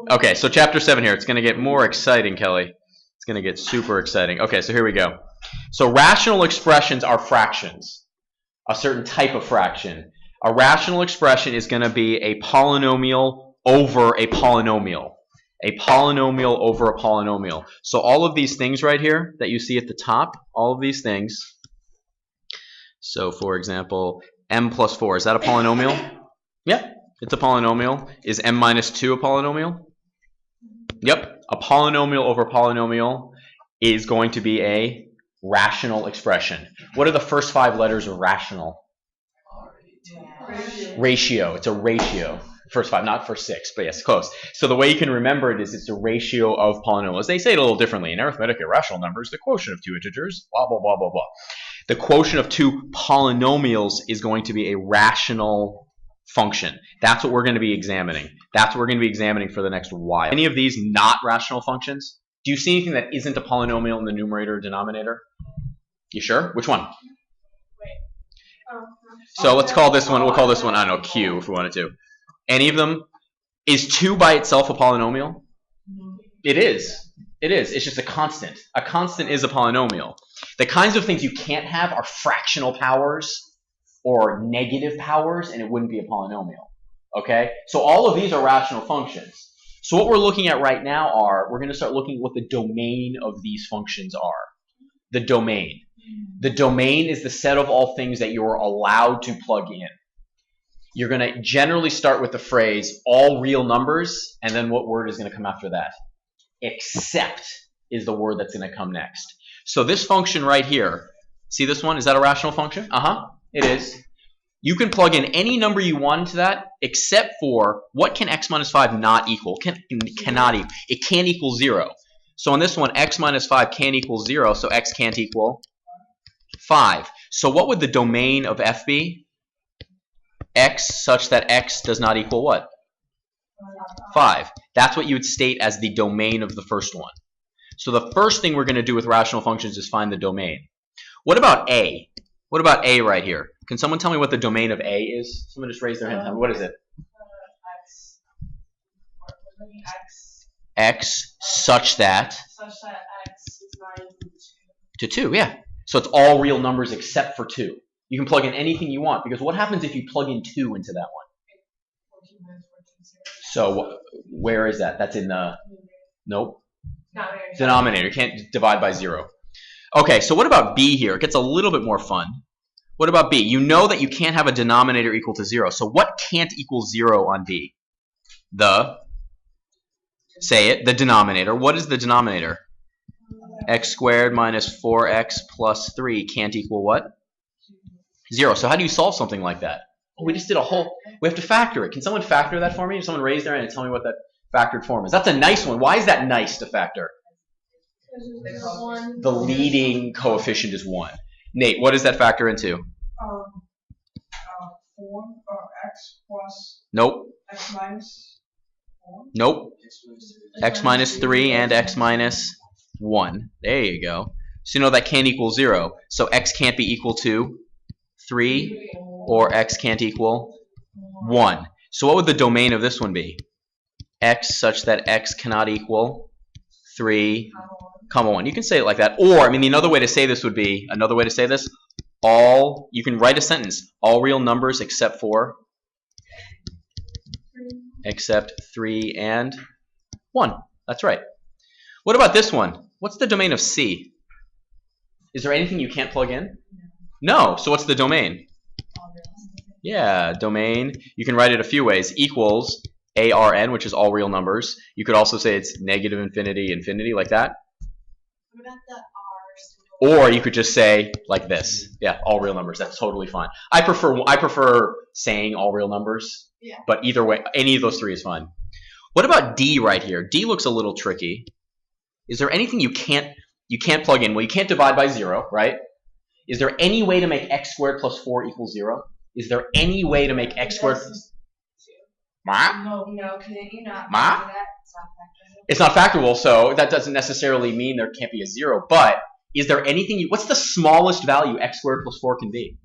Okay, so chapter 7 here. It's going to get more exciting, Kelly. It's going to get super exciting. Okay, so here we go. So rational expressions are fractions, a certain type of fraction. A rational expression is going to be a polynomial over a polynomial. A polynomial over a polynomial. So all of these things right here that you see at the top, all of these things. So for example, m plus 4, is that a polynomial? Yep, it's a polynomial. Is m minus 2 a polynomial? Yep, a polynomial over polynomial is going to be a rational expression. What are the first 5 letters of rational? Ratio. It's a ratio. First 5, not first 6, but yes, close. So the way you can remember it is it's a ratio of polynomials. They say it a little differently. In arithmetic, irrational numbers, the quotient of 2 integers, blah, blah, blah, blah, blah. The quotient of 2 polynomials is going to be a rational function. That's what we're going to be examining. That's what we're going to be examining for the next while. Any of these not rational functions? Do you see anything that isn't a polynomial in the numerator or denominator? You sure? Which one? So let's call this one, we'll call this one, I don't know, Q if we wanted to. Any of them? Is 2 by itself a polynomial? It is. It is. It's just a constant. A constant is a polynomial. The kinds of things you can't have are fractional powers or negative powers, and it wouldn't be a polynomial. Okay? So all of these are rational functions. So what we're looking at right now are, we're going to start looking at what the domain of these functions are. The domain. The domain is the set of all things that you're allowed to plug in. You're going to generally start with the phrase, all real numbers, and then what word is going to come after that? Except is the word that's going to come next. So this function right here, see this one? Is that a rational function? It is. You can plug in any number you want into that, except for what can x minus 5 not equal? Cannot equal. It can't equal 0. So on this one, x minus 5 can't equal 0, so x can't equal 5. So what would the domain of f be? X such that x does not equal what? 5. That's what you would state as the domain of the first one. So the first thing we're going to do with rational functions is find the domain. What about A? What about A right here? Can someone tell me what the domain of A is? Someone just raise their hand. Tell me, what is it? X such that x is not equal to 2. Yeah. So it's all real numbers except for 2. You can plug in anything you want, because what happens if you plug in 2 into that one? So where is that? That's in the, nope, denominator. You can't divide by 0. Okay, so what about B here? It gets a little bit more fun. What about B? You know that you can't have a denominator equal to 0. So what can't equal 0 on B? Say it, the denominator. What is the denominator? X squared minus 4x plus 3 can't equal what? 0. So how do you solve something like that? Oh, we just did a whole, we have to factor it. Can someone factor that for me? Someone raise their hand and tell me what that factored form is. That's a nice one. Why is that nice to factor? The leading coefficient is 1. Nate, what does that factor into? 4 x plus nope. x minus 4? Nope. X minus 3 and x minus 1. There you go. So you know that can't equal 0. So x can't be equal to 3, or x can't equal 1. So what would the domain of this one be? X such that x cannot equal 3, comma 1. You can say it like that. Or, I mean, another way to say this would be, all, you can write a sentence, all real numbers except 3 and 1. That's right. What about this one? What's the domain of C? Is there anything you can't plug in? No. So what's the domain? Yeah, domain. You can write it a few ways. Equals ARN, which is all real numbers. You could also say it's negative infinity, infinity, like that. What about the R's? Or you could just say like this. Yeah, all real numbers. That's totally fine. I prefer saying all real numbers. Yeah. But either way, any of those 3 is fine. What about D right here? D looks a little tricky. Is there anything you can't plug in? Well, you can't divide by 0, right? Is there any way to make x squared plus 4 equal 0? Is there any way to make x squared? Ma? No, can you not? Ma? It's not factorable, so that doesn't necessarily mean there can't be a 0. But is there anything? What's the smallest value x squared plus 4 can be?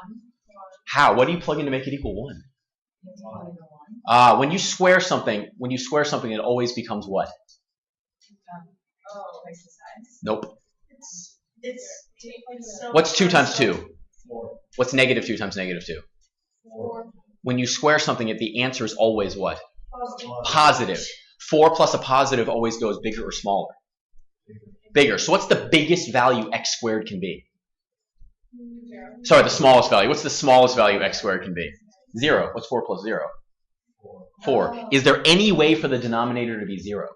1. How? What do you plug in to make it equal 1? When you square something, it always becomes what? Oh, twice the size. Nope. It's so What's 2 times 2? 4. What's negative 2 times negative 2? 4. When you square something, the answer is always what? Positive. Positive. 4 plus a positive always goes bigger or smaller? Bigger. So what's the biggest value x squared can be? Sorry, the smallest value. What's the smallest value x squared can be? 0. What's 4 plus 0? 4. Is there any way for the denominator to be 0?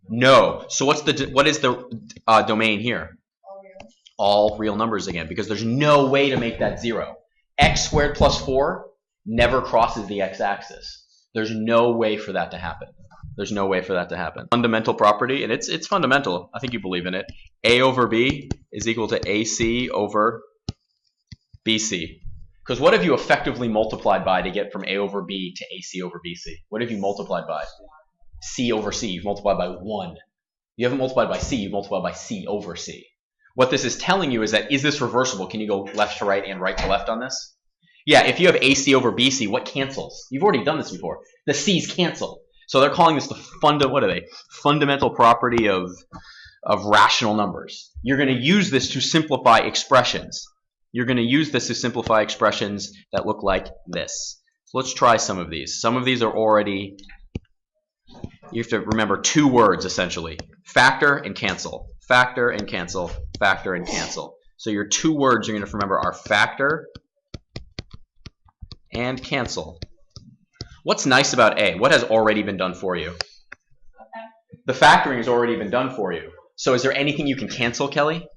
No. So what is the domain here? All real numbers again, because there's no way to make that 0. X squared plus 4 never crosses the x-axis. There's no way for that to happen. There's no way for that to happen. Fundamental property, and it's fundamental. I think you believe in it. A over B is equal to AC over BC. Because what have you effectively multiplied by to get from A over B to AC over BC? What have you multiplied by? C over C. You've multiplied by 1. You haven't multiplied by C. You've multiplied by C over C. What this is telling you is that, is this reversible? Can you go left to right and right to left on this? Yeah, if you have AC over BC, what cancels? You've already done this before. The C's cancel. So they're calling this the fundamental property of rational numbers. You're going to use this to simplify expressions. You're going to use this to simplify expressions that look like this. So let's try some of these. Some of these are already, you have to remember 2 words essentially. Factor and cancel. Factor and cancel. Factor and cancel. So your 2 words you're going to remember are factor and cancel. What's nice about A? What has already been done for you? The factoring has already been done for you. So is there anything you can cancel, Kelly?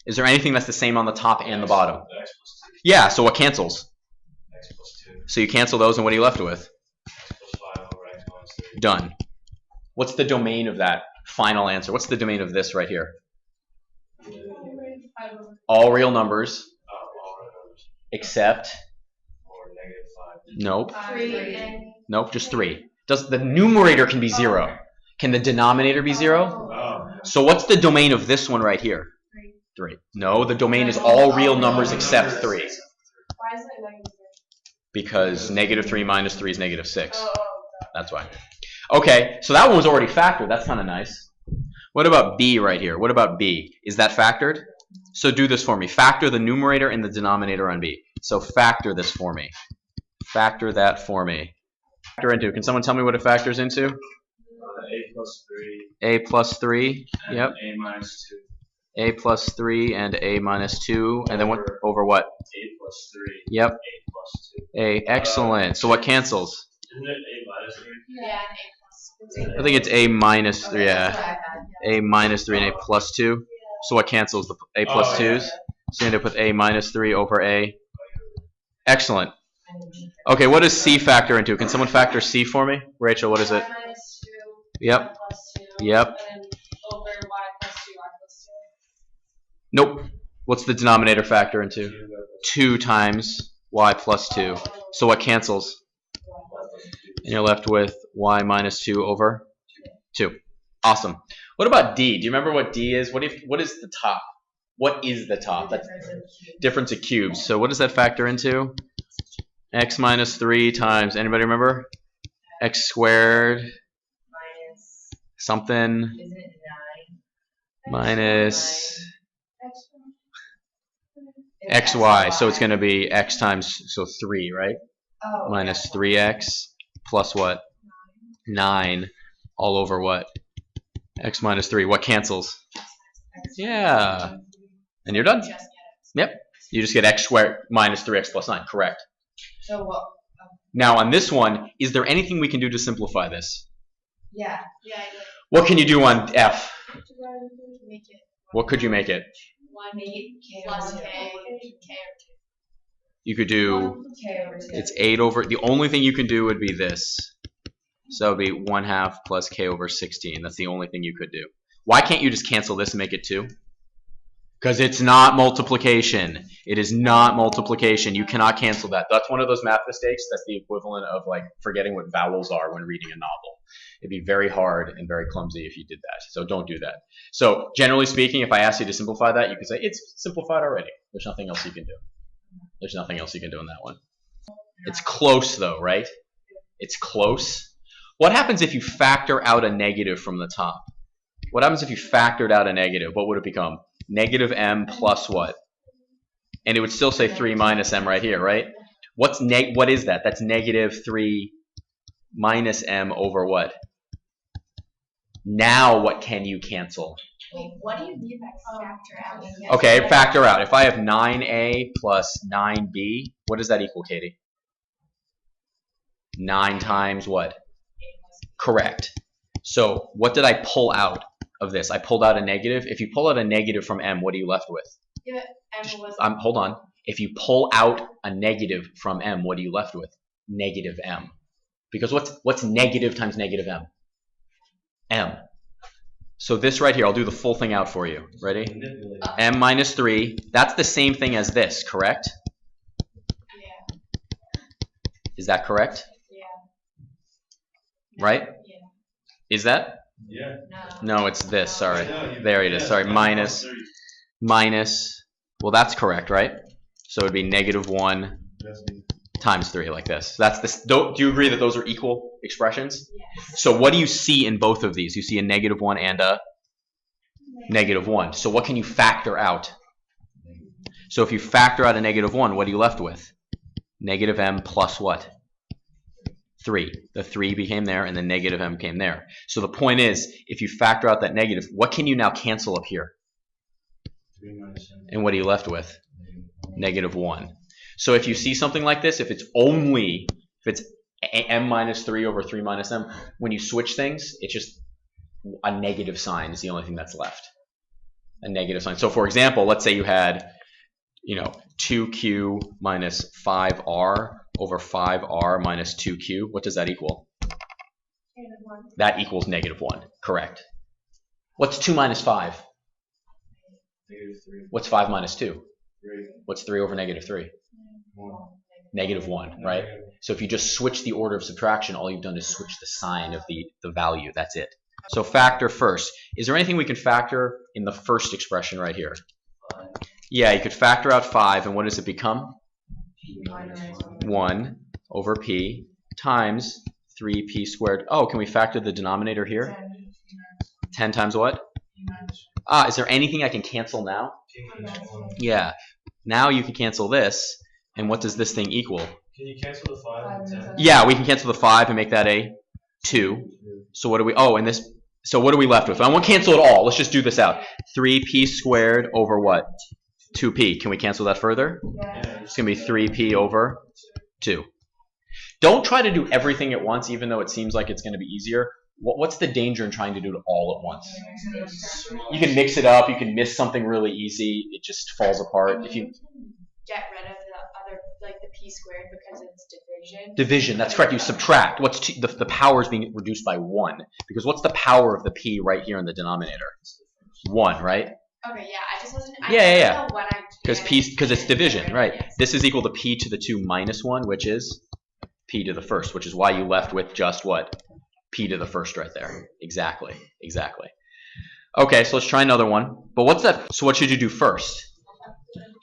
Is there anything that's the same on the top and the bottom? Yeah, so what cancels? X plus 2. So you cancel those, and what are you left with? X plus 5 over X minus 3. Done. What's the domain of that final answer? What's the domain of this right here? All real numbers, All right numbers. except, Or negative 5. nope, 3 and nope, just 3. The numerator can be 0. Can the denominator be 0? Oh. So what's the domain of this one right here? 3. No, the domain is all real numbers except 3. why is it negative? Because negative 3 minus 3 is negative 6. That's why. Okay, so that one was already factored. That's kind of nice. What about B right here? What about B? Is that factored? So do this for me. Factor the numerator and the denominator on B. So factor this for me. Factor that for me. Factor into. Can someone tell me what it factors into? A plus 3. A plus 3. And Yep. A minus 2. A plus 3 and A minus 2. And then what? Over what? A plus 3. Yep. A plus 2. A. Excellent. So what cancels? Isn't it A minus 3? Yeah, and A+. I think it's A minus 3. That's Yeah. what I had. A minus 3 and A plus 2. So what cancels? The A plus 2s? So you end up with A minus 3 over A. Excellent. Okay, what does C factor into? Can someone factor C for me? Rachel, what is it? Y minus 2. Yep. Y plus 2. Yep. And then over y plus 2, y plus 2. Nope. What's the denominator factor into? 2 times y plus 2. So what cancels? And you're left with y minus 2 over 2. Awesome. What about D? Do you remember what D is? What is the top? What is the top? That's difference of cubes. So what does that factor into? X minus 3 times, anybody remember? X squared Minus, something is it 9? minus It's xy. So it's going to be x times, so 3, right? Oh, Minus 3x plus what? 9 all over what? X minus 3. What cancels? Yeah. And you're done. Just get it. Yep. You just get x squared minus 3x plus 9. Correct. So what? Now on this one, is there anything we can do to simplify this? Yeah. Yeah, I did. What can you do on F? Make it What could you make it? 1 8 plus k. You could do, K over 2. it's 8 over, the only thing you can do would be this. So it would be 1/2 plus k over 16. That's the only thing you could do. Why can't you just cancel this and make it 2? Because it's not multiplication. It is not multiplication. You cannot cancel that. That's one of those math mistakes. That's the equivalent of like forgetting what vowels are when reading a novel. It'd be very hard and very clumsy if you did that. So don't do that. So generally speaking, if I ask you to simplify that, you can say it's simplified already. There's nothing else you can do. There's nothing else you can do in that one. It's close though, right? It's close. What happens if you factor out a negative from the top? What happens if you factored out a negative? What would it become? Negative m plus what? And it would still say 3 minus m right here, right? What is that? That's negative 3 minus m over what? Now what can you cancel? Wait, what do you mean by factor out? Okay, factor out. If I have 9a plus 9b, what does that equal, Katie? 9 times what? Correct. So what did I pull out of this? I pulled out a negative. If you pull out a negative from m, what are you left with? Yeah, M was. Hold on. If you pull out a negative from m, what are you left with? Negative m. Because what's negative times negative m? M. So this right here, I'll do the full thing out for you. Ready? M minus 3. That's the same thing as this, correct? Yeah. Is that correct? Yeah. Right? Yeah. Is that? Yeah. No, it's this. Sorry. No, There it is. Sorry. Minus. Well, that's correct, right? So it would be negative 1 times 3 like this. That's this. Do you agree that those are equal expressions? Yes. So what do you see in both of these? You see a negative 1 and a negative 1. So what can you factor out? So if you factor out a negative 1, what are you left with? Negative m plus what? 3. The 3 became there, and the negative m came there. So the point is, if you factor out that negative, what can you now cancel up here? 3 minus m. And what are you left with? Negative 1. So if you see something like this, if it's m minus 3 over 3 minus m, when you switch things, it's just a negative sign is the only thing that's left. A negative sign. So for example, let's say you had, 2q minus 5r over 5r minus 2q. What does that equal? That equals negative 1. Correct. What's 2 minus 5? Negative 3. What's 5 minus 2? 3. What's 3 over negative 3? 1. Negative 1, right? So if you just switch the order of subtraction, all you've done is switch the sign of the value. That's it. So factor first. Is there anything we can factor in the first expression right here? 5. Yeah, you could factor out 5, and what does it become? P minus 1 over p times 3p squared. Oh, can we factor the denominator here? 10 times what? Is there anything I can cancel now? P minus 1. Yeah. Now you can cancel this, and what does this thing equal? Can you cancel the 5 and 10? Yeah, we can cancel the 5 and make that a 2. So what do we, so what are we left with? I won't cancel it all. Let's just do this out. 3p squared over what? 2p. Can we cancel that further? Yeah. It's going to be 3p over 2. Don't try to do everything at once, even though it seems like it's going to be easier. What's the danger in trying to do it all at once? You can mix it up. You can miss something really easy. It just falls apart. If you Get rid of the other, like the p squared, because it's division. Division, that's correct. You subtract. What's the power is being reduced by 1. Because what's the power of the p right here in the denominator? 1, right? Okay, yeah, I just wasn't. Yeah. Because Because it's division, right? Yes. This is equal to p to the 2 minus 1, which is p to the first, which is why you left with just what? P to the first right there. Exactly. Okay, so let's try another one. But what's that? So what should you do first?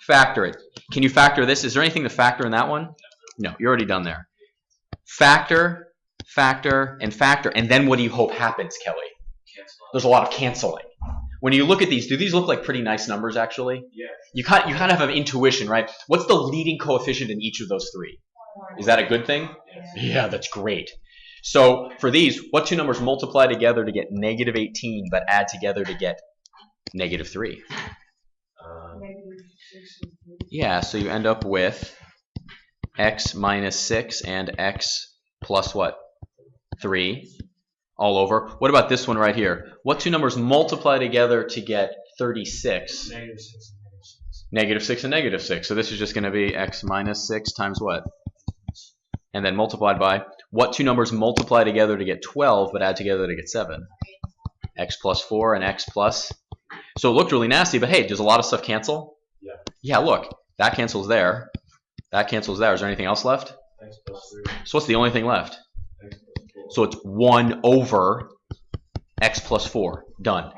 Factor it. Can you factor this? Is there anything to factor in that one? No, you're already done there. Factor, and then what do you hope happens, Kelly? Cancel. There's a lot of canceling. When you look at these, do these look like pretty nice numbers actually? Yeah. You kind of have an intuition, right? What's the leading coefficient in each of those 3? Is that a good thing? Yeah, that's great. So for these, what two numbers multiply together to get negative 18 but add together to get negative 3? Yeah, so you end up with x minus 6 and x plus what? 3 all over. What about this one right here? What two numbers multiply together to get 36? Negative 6 and negative 6. Negative 6 and negative 6. So this is just going to be x minus 6 times what? And then multiplied by, what two numbers multiply together to get 12 but add together to get 7? X plus 4 and x plus. So it looked really nasty, but hey, does a lot of stuff cancel? Yeah. Yeah, look, that cancels there. That cancels there. Is there anything else left? X plus 3. So what's the only thing left? X plus 4. So it's 1 over x plus 4. Done.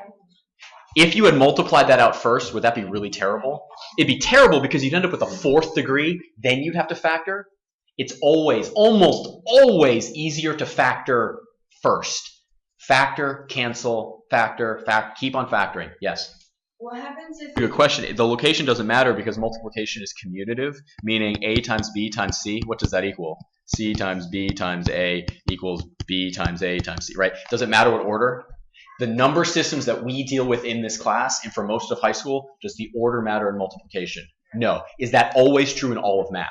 If you had multiplied that out first, would that be really terrible? It'd be terrible because you'd end up with a 4th degree, then you'd have to factor. It's always, almost always easier to factor first. Factor, cancel, factor, keep on factoring. Yes? What happens if Good question. The location doesn't matter because multiplication is commutative, meaning A times B times C. What does that equal? C times B times A equals B times A times C, right? Does it matter what order? The number systems that we deal with in this class and for most of high school, does the order matter in multiplication? No. Is that always true in all of math?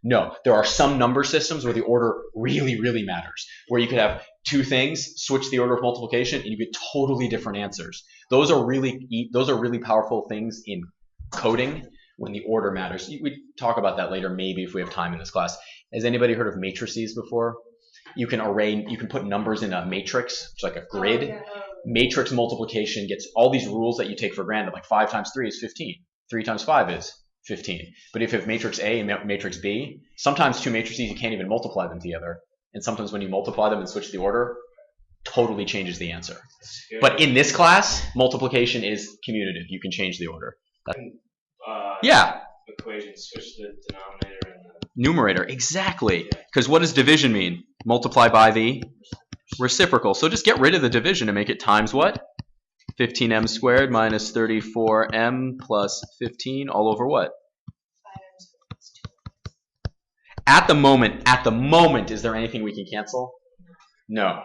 No. There are some number systems where the order really, really matters, where you could have two things, switch the order of multiplication, and you get totally different answers. Those are really powerful things in coding when the order matters. We talk about that later, maybe if we have time in this class. Has anybody heard of matrices before? You can put numbers in a matrix, which is like a grid. Oh, yeah. Matrix multiplication gets all these rules that you take for granted, like 5 times 3 is 15. 3 times 5 is 15. But if you have matrix A and matrix B, sometimes two matrices you can't even multiply them together. And sometimes when you multiply them and switch the order, totally changes the answer. But in this class, multiplication is commutative. You can change the order. Yeah. Equation, switch the denominator and the Numerator, exactly. Because what does division mean? Multiply by the reciprocal. So just get rid of the division and make it times what? 15m squared minus 34m plus 15 all over what? 5m squared is 2. At the moment, is there anything we can cancel? No.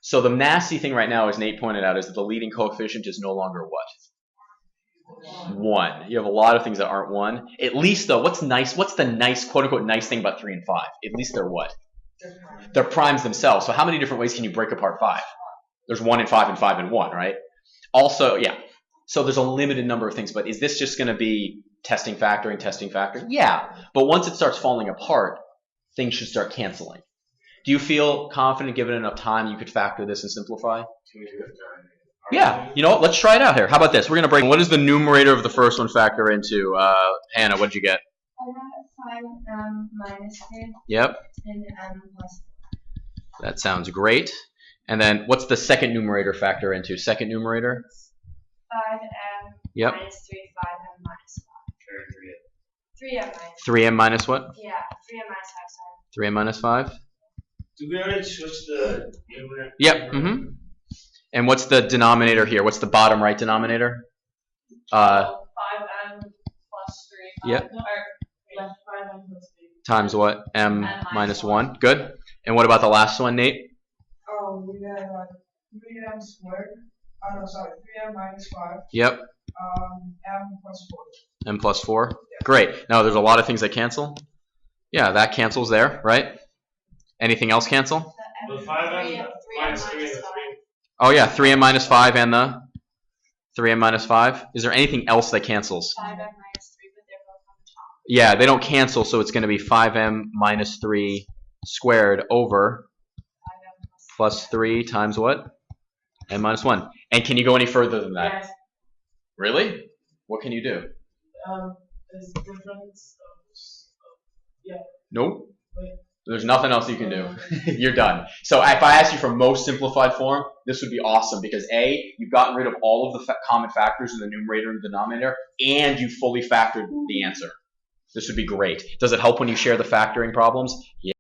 So the nasty thing right now, as Nate pointed out, is that the leading coefficient is no longer what? 1. You have a lot of things that aren't 1. At least though, what's the nice, quote unquote, nice thing about 3 and 5? At least they're what? They're primes themselves. So how many different ways can you break apart 5? There's 1 and 5 and 5 and 1, right? Also, yeah. So there's a limited number of things, but is this just going to be testing, factoring? Yeah. But once it starts falling apart, things should start canceling. Do you feel confident, given enough time, you could factor this and simplify? Can we do it? Yeah. You know what? Let's try it out here. How about this? We're going to break. What does the numerator of the first one factor into? Hannah, what did you get? I got 5m minus 3 Yep. and m plus 4. That sounds great. And then what's the second numerator factor into? Second numerator? 5m Yep. minus 3, 5m minus 5. 3m minus 3m minus what? Yeah, 3m minus 5, sorry. 3m minus 5? Do we already switch the numerator? Yep. Mm-hmm. And what's the denominator here? What's the bottom right denominator? 5m plus 3. Yep. Left 5m plus 3. Times what? M minus 1. Good. And what about the last one, Nate? Oh, we have 3m squared. Oh, no, sorry, 3m minus 5. Yep. M plus 4. M plus 4. Great. Now there's a lot of things that cancel. Yeah, that cancels there, right? Anything else cancel? The 5m minus 3 and the 3. Oh yeah, 3m minus 5 and the 3m minus 5. Is there anything else that cancels? 5m minus 3, but they're both on the top. Yeah, they don't cancel, so it's going to be 5m minus 3 squared over 5m plus 3 times what? M minus 1. And can you go any further than that? Yes. Really? What can you do? There's difference of, Nope. Wait. There's nothing else you can do. You're done. So if I asked you for most simplified form, this would be awesome because A, you've gotten rid of all of the common factors in the numerator and denominator, and you fully factored the answer. This would be great. Does it help when you share the factoring problems? Yeah.